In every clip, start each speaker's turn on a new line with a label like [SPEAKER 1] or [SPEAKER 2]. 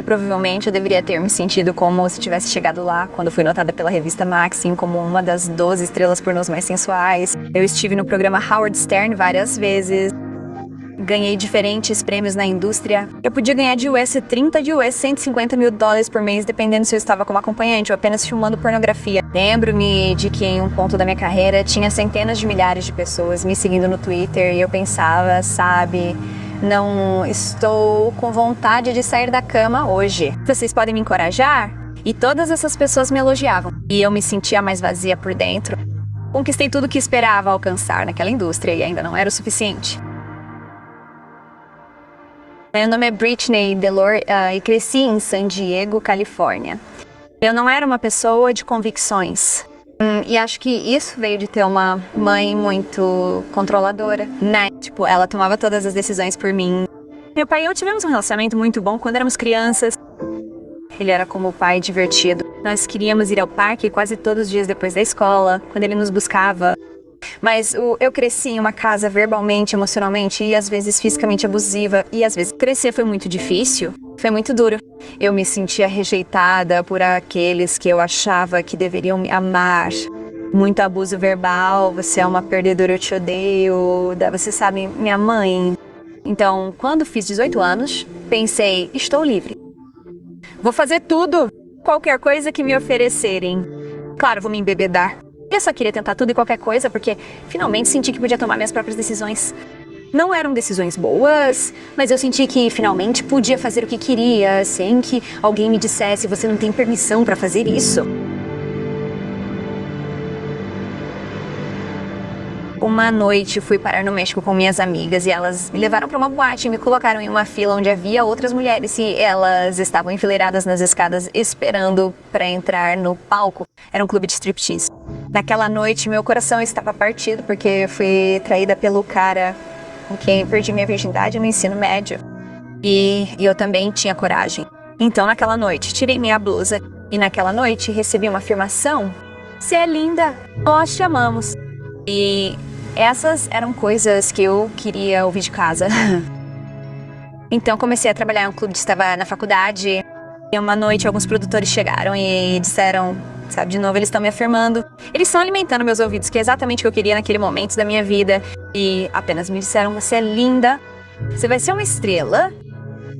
[SPEAKER 1] Provavelmente eu deveria ter me sentido como se tivesse chegado lá quando fui notada pela revista Maxim como uma das 12 estrelas pornôs mais sensuais. Eu estive no programa Howard Stern várias vezes. Ganhei diferentes prêmios na indústria. Eu podia ganhar de US 30 de US 150 mil dólares por mês, dependendo se eu estava como acompanhante ou apenas filmando pornografia. Lembro-me de que em um ponto da minha carreira tinha centenas de milhares de pessoas me seguindo no Twitter e eu pensava, sabe, não estou com vontade de sair da cama hoje. Vocês podem me encorajar? E todas essas pessoas me elogiavam. E eu me sentia mais vazia por dentro. Conquistei tudo o que esperava alcançar naquela indústria e ainda não era o suficiente. Meu nome é Brittany Delore e cresci em San Diego, Califórnia. Eu não era uma pessoa de convicções. E acho que isso veio de ter uma mãe muito controladora, né? Tipo, ela tomava todas as decisões por mim. Meu pai e eu tivemos um relacionamento muito bom quando éramos crianças. Ele era como o pai divertido. Nós queríamos ir ao parque quase todos os dias depois da escola, quando ele nos buscava. Mas eu cresci em uma casa verbalmente, emocionalmente e às vezes fisicamente abusiva. E às vezes crescer foi muito difícil, foi muito duro. Eu me sentia rejeitada por aqueles que eu achava que deveriam me amar. Muito abuso verbal, você é uma perdedora, eu te odeio, você sabe, minha mãe. Então, quando fiz 18 anos, pensei, estou livre. Vou fazer tudo, qualquer coisa que me oferecerem. Claro, vou me embebedar. Eu só queria tentar tudo e qualquer coisa, porque finalmente senti que podia tomar minhas próprias decisões. Não eram decisões boas, mas eu senti que finalmente podia fazer o que queria, sem que alguém me dissesse, você não tem permissão para fazer isso. Uma noite fui parar no México com minhas amigas e elas me levaram para uma boate e me colocaram em uma fila onde havia outras mulheres e elas estavam enfileiradas nas escadas esperando para entrar no palco. Era um clube de striptease. Naquela noite meu coração estava partido porque eu fui traída pelo cara com quem perdi minha virgindade no ensino médio. E eu também tinha coragem. Então naquela noite tirei minha blusa e naquela noite recebi uma afirmação: "Você é linda, nós te amamos." E essas eram coisas que eu queria ouvir de casa. Então comecei a trabalhar em um clube que estava na faculdade. E uma noite alguns produtores chegaram e disseram, sabe, de novo eles estão me afirmando. Eles estão alimentando meus ouvidos, que é exatamente o que eu queria naquele momento da minha vida. E apenas me disseram, você é linda, você vai ser uma estrela.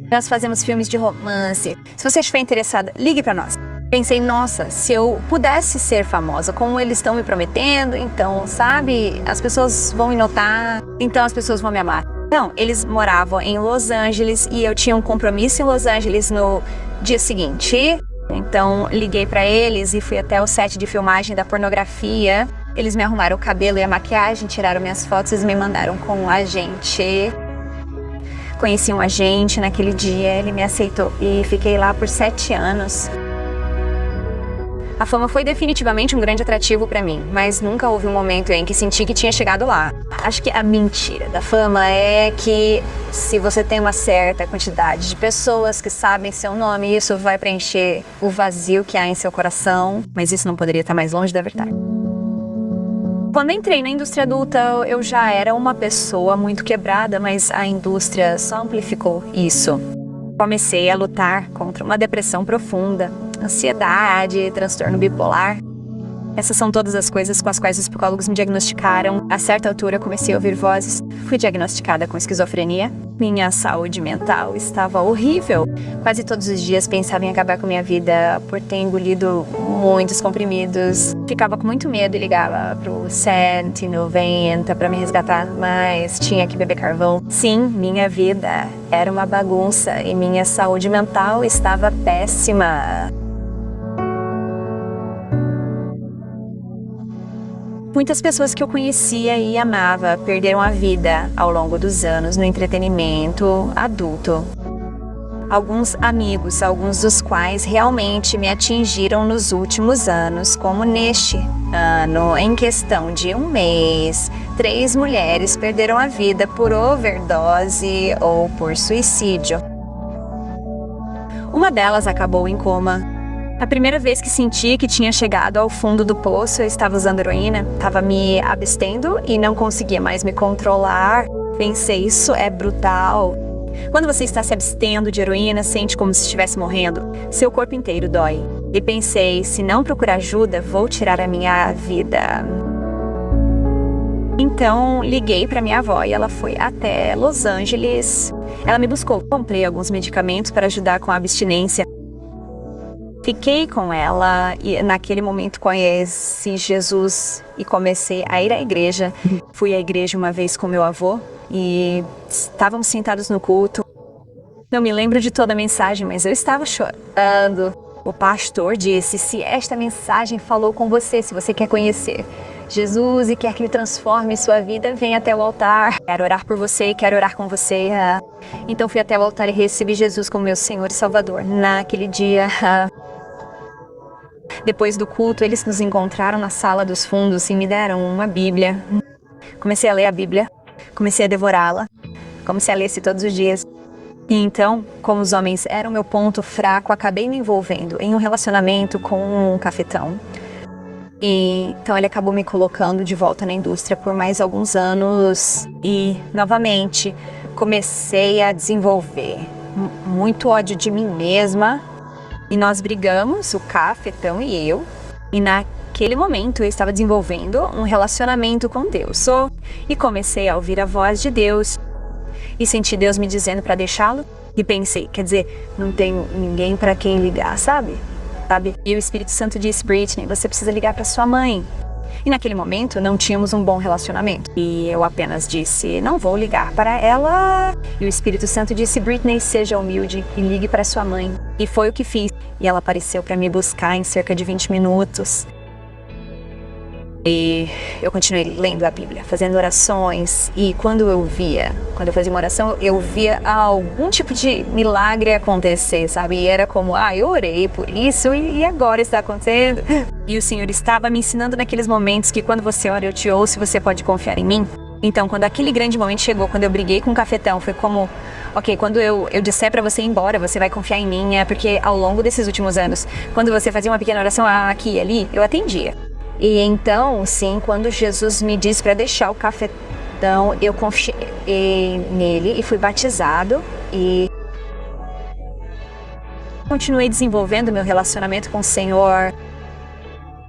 [SPEAKER 1] Nós fazemos filmes de romance. Se você estiver interessada, ligue pra nós. Pensei, nossa, se eu pudesse ser famosa como eles estão me prometendo, então, sabe, as pessoas vão me notar, então as pessoas vão me amar. Não, eles moravam em Los Angeles e eu tinha um compromisso em Los Angeles no dia seguinte. Então, liguei pra eles e fui até o set de filmagem da pornografia. Eles me arrumaram o cabelo e a maquiagem, tiraram minhas fotos e me mandaram com um agente. Conheci um agente naquele dia, ele me aceitou e fiquei lá por 7 anos. A fama foi definitivamente um grande atrativo pra mim, mas nunca houve um momento em que senti que tinha chegado lá. Acho que a mentira da fama é que se você tem uma certa quantidade de pessoas que sabem seu nome, isso vai preencher o vazio que há em seu coração, mas isso não poderia estar mais longe da verdade. Quando entrei na indústria adulta, eu já era uma pessoa muito quebrada, mas a indústria só amplificou isso. Comecei a lutar contra uma depressão profunda, ansiedade, transtorno bipolar. Essas são todas as coisas com as quais os psicólogos me diagnosticaram. A certa altura, comecei a ouvir vozes. Fui diagnosticada com esquizofrenia. Minha saúde mental estava horrível. Quase todos os dias pensava em acabar com minha vida por ter engolido muitos comprimidos. Ficava com muito medo e ligava pro 190 para me resgatar, mas tinha que beber carvão. Sim, minha vida era uma bagunça e minha saúde mental estava péssima. Muitas pessoas que eu conhecia e amava perderam a vida ao longo dos anos no entretenimento adulto. Alguns amigos, alguns dos quais realmente me atingiram nos últimos anos, como neste ano, em questão de um mês, 3 mulheres perderam a vida por overdose ou por suicídio. Uma delas acabou em coma. A primeira vez que senti que tinha chegado ao fundo do poço, eu estava usando heroína, estava me abstendo e não conseguia mais me controlar. Pensei, isso é brutal. Quando você está se abstendo de heroína, sente como se estivesse morrendo. Seu corpo inteiro dói. E pensei, se não procurar ajuda, vou tirar a minha vida. Então, liguei para minha avó e ela foi até Los Angeles. Ela me buscou. Comprei alguns medicamentos para ajudar com a abstinência. Fiquei com ela e naquele momento conheci Jesus e comecei a ir à igreja. Fui à igreja uma vez com meu avô e estávamos sentados no culto. Não me lembro de toda a mensagem, mas eu estava chorando. O pastor disse, se esta mensagem falou com você, se você quer conhecer Jesus e quer que ele transforme sua vida, vem até o altar. Quero orar por você e quero orar com você. Então fui até o altar e recebi Jesus como meu Senhor e Salvador. Naquele dia, depois do culto, eles nos encontraram na sala dos fundos e me deram uma Bíblia. Comecei a ler a Bíblia, comecei a devorá-la, comecei a ler-se todos os dias. E então, como os homens eram meu ponto fraco, acabei me envolvendo em um relacionamento com um cafetão. E então ele acabou me colocando de volta na indústria por mais alguns anos e, novamente, comecei a desenvolver muito ódio de mim mesma. E nós brigamos, o cafetão e eu. E naquele momento eu estava desenvolvendo um relacionamento com Deus. E comecei a ouvir a voz de Deus. E senti Deus me dizendo para deixá-lo. E pensei, quer dizer, não tenho ninguém para quem ligar, sabe? E o Espírito Santo disse, Britney, você precisa ligar para sua mãe. E naquele momento não tínhamos um bom relacionamento. E eu apenas disse, não vou ligar para ela. E o Espírito Santo disse, Britney, seja humilde e ligue para sua mãe. E foi o que fiz. E ela apareceu para me buscar em cerca de 20 minutos. E eu continuei lendo a Bíblia, fazendo orações. E quando eu fazia uma oração, eu via algum tipo de milagre acontecer, sabe? E era como, eu orei por isso e agora está acontecendo. E o Senhor estava me ensinando naqueles momentos que quando você ora, eu te ouço e você pode confiar em mim. Então, quando aquele grande momento chegou, quando eu briguei com o cafetão, foi como, ok, quando eu disser pra você ir embora, você vai confiar em mim, porque ao longo desses últimos anos, quando você fazia uma pequena oração aqui e ali, eu atendia. E então, sim, quando Jesus me disse para deixar o cafetão, eu confiei nele e fui batizado e continuei desenvolvendo meu relacionamento com o Senhor,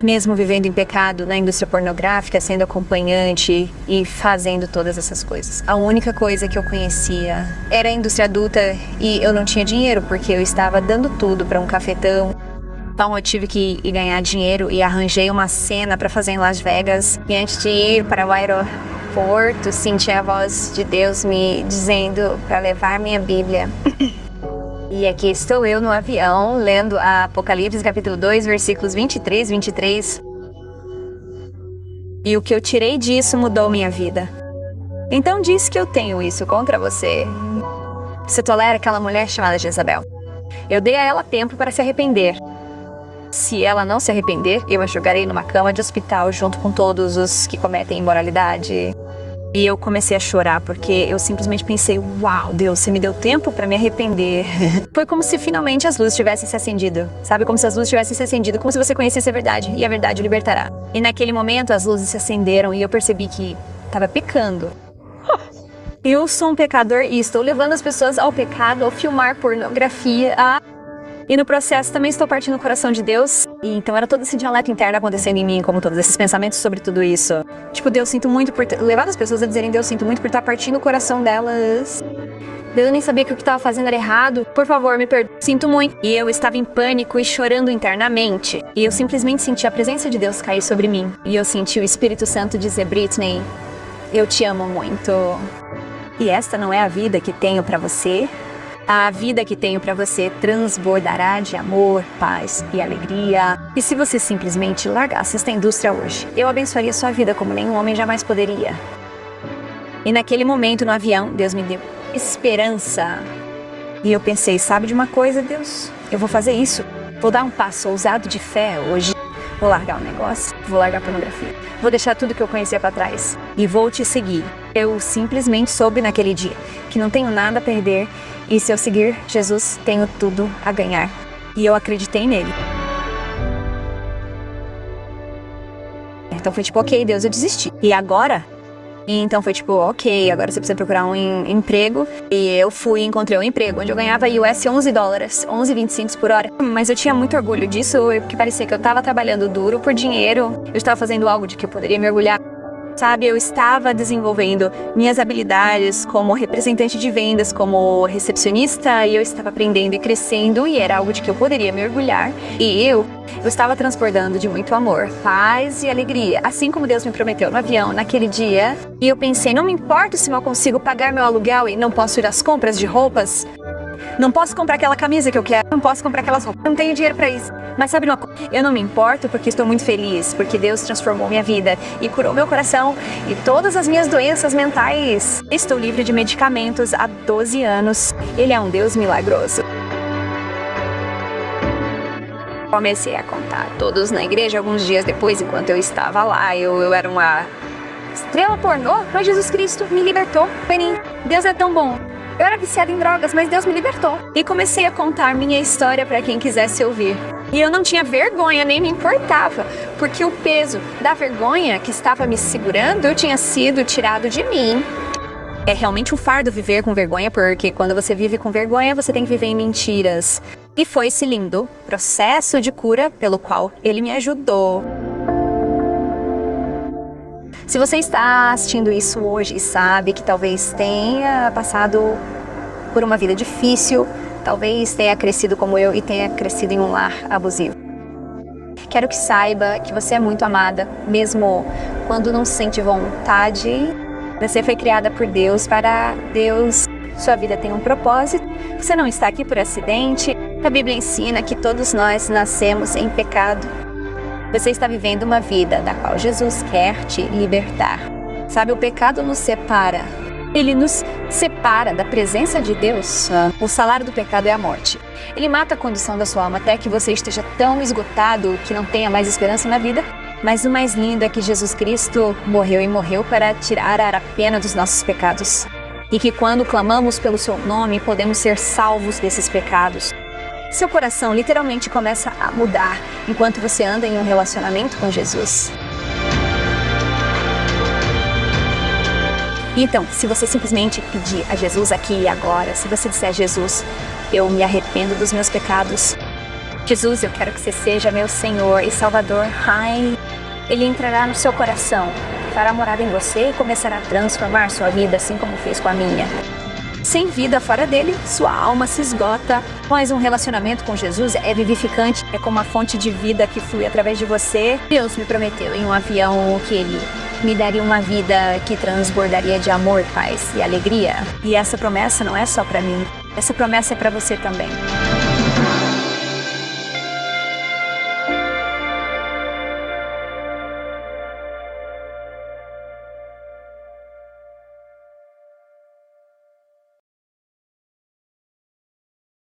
[SPEAKER 1] mesmo vivendo em pecado na indústria pornográfica, sendo acompanhante e fazendo todas essas coisas. A única coisa que eu conhecia era a indústria adulta e eu não tinha dinheiro porque eu estava dando tudo para um cafetão. Então eu tive que ir ganhar dinheiro e arranjei uma cena para fazer em Las Vegas. E antes de ir para o aeroporto, senti a voz de Deus me dizendo para levar minha Bíblia. E aqui estou eu no avião, lendo Apocalipse capítulo 2, versículos 23 e 23. E o que eu tirei disso mudou minha vida. Então diz que eu tenho isso contra você. Você tolera aquela mulher chamada Jezabel. Eu dei a ela tempo para se arrepender. Se ela não se arrepender, eu a jogarei numa cama de hospital junto com todos os que cometem imoralidade. E eu comecei a chorar porque eu simplesmente pensei, uau, Deus, você me deu tempo para me arrepender. Foi como se finalmente as luzes tivessem se acendido. Sabe, como se as luzes tivessem se acendido, como se você conhecesse a verdade e a verdade o libertará. E naquele momento as luzes se acenderam e eu percebi que estava pecando. Eu sou um pecador e estou levando as pessoas ao pecado, ao filmar pornografia, E no processo também estou partindo o coração de Deus. E então era todo esse dialeto interno acontecendo em mim, como todos esses pensamentos sobre tudo isso. Tipo, Deus, sinto muito por ter levado as pessoas a dizerem, Deus, sinto muito por estar partindo o coração delas. Eu nem sabia que o que estava fazendo era errado. Por favor, me perdoe. Sinto muito. E eu estava em pânico e chorando internamente. E eu simplesmente senti a presença de Deus cair sobre mim. E eu senti o Espírito Santo dizer, Britney, eu te amo muito. E esta não é a vida que tenho para você. A vida que tenho para você transbordará de amor, paz e alegria. E se você simplesmente largasse esta indústria hoje, eu abençoaria sua vida como nenhum homem jamais poderia. E naquele momento no avião, Deus me deu esperança. E eu pensei, sabe de uma coisa, Deus? Eu vou fazer isso. Vou dar um passo ousado de fé hoje. Vou largar o negócio, vou largar a pornografia. Vou deixar tudo que eu conhecia para trás. E vou te seguir. Eu simplesmente soube naquele dia que não tenho nada a perder. E se eu seguir Jesus, tenho tudo a ganhar. E eu acreditei nele. Então foi tipo, ok, Deus, eu desisti. E agora, E então foi tipo, ok, agora você precisa procurar um emprego. E eu fui e encontrei um emprego onde eu ganhava US $11, 11,25 por hora. Mas eu tinha muito orgulho disso, porque parecia que eu tava trabalhando duro por dinheiro. Eu estava fazendo algo de que eu poderia me orgulhar. Sabe, eu estava desenvolvendo minhas habilidades como representante de vendas, como recepcionista, e eu estava aprendendo e crescendo, e era algo de que eu poderia me orgulhar. E eu estava transbordando de muito amor, paz e alegria, assim como Deus me prometeu no avião naquele dia. E eu pensei, não me importa se eu não consigo pagar meu aluguel e não posso ir às compras de roupas. Não posso comprar aquela camisa que eu quero, não posso comprar aquelas roupas, não tenho dinheiro pra isso. Mas sabe uma coisa? Eu não me importo porque estou muito feliz, porque Deus transformou minha vida e curou meu coração e todas as minhas doenças mentais. Estou livre de medicamentos há 12 anos. Ele é um Deus milagroso. Comecei a contar todos na igreja alguns dias depois, enquanto eu estava lá. Eu era uma estrela pornô, mas Jesus Cristo me libertou. Peninho, Deus é tão bom. Eu era viciada em drogas, mas Deus me libertou. E comecei a contar minha história para quem quisesse ouvir. E eu não tinha vergonha, nem me importava, porque o peso da vergonha que estava me segurando tinha sido tirado de mim. É realmente um fardo viver com vergonha, porque quando você vive com vergonha, você tem que viver em mentiras. E foi esse lindo processo de cura pelo qual ele me ajudou. Se você está assistindo isso hoje e sabe que talvez tenha passado por uma vida difícil, talvez tenha crescido como eu e tenha crescido em um lar abusivo, quero que saiba que você é muito amada, mesmo quando não sente vontade. Você foi criada por Deus, para Deus. Sua vida tem um propósito. Você não está aqui por acidente. A Bíblia ensina que todos nós nascemos em pecado. Você está vivendo uma vida da qual Jesus quer te libertar. Sabe, o pecado nos separa. Ele nos separa da presença de Deus. O salário do pecado é a morte. Ele mata a condição da sua alma até que você esteja tão esgotado que não tenha mais esperança na vida. Mas o mais lindo é que Jesus Cristo morreu e morreu para tirar a pena dos nossos pecados. E que quando clamamos pelo seu nome, podemos ser salvos desses pecados. Seu coração literalmente começa a mudar enquanto você anda em um relacionamento com Jesus. Então, se você simplesmente pedir a Jesus aqui e agora, se você disser, Jesus, eu me arrependo dos meus pecados. Jesus, eu quero que você seja meu Senhor e Salvador. Ai, Ele entrará no seu coração, fará morada em você e começará a transformar sua vida, assim como fez com a minha. Sem vida fora dele, sua alma se esgota. Mas um relacionamento com Jesus é vivificante, é como uma fonte de vida que flui através de você. Deus me prometeu em um avião que Ele me daria uma vida que transbordaria de amor, paz e alegria. E essa promessa não é só para mim, essa promessa é para você também.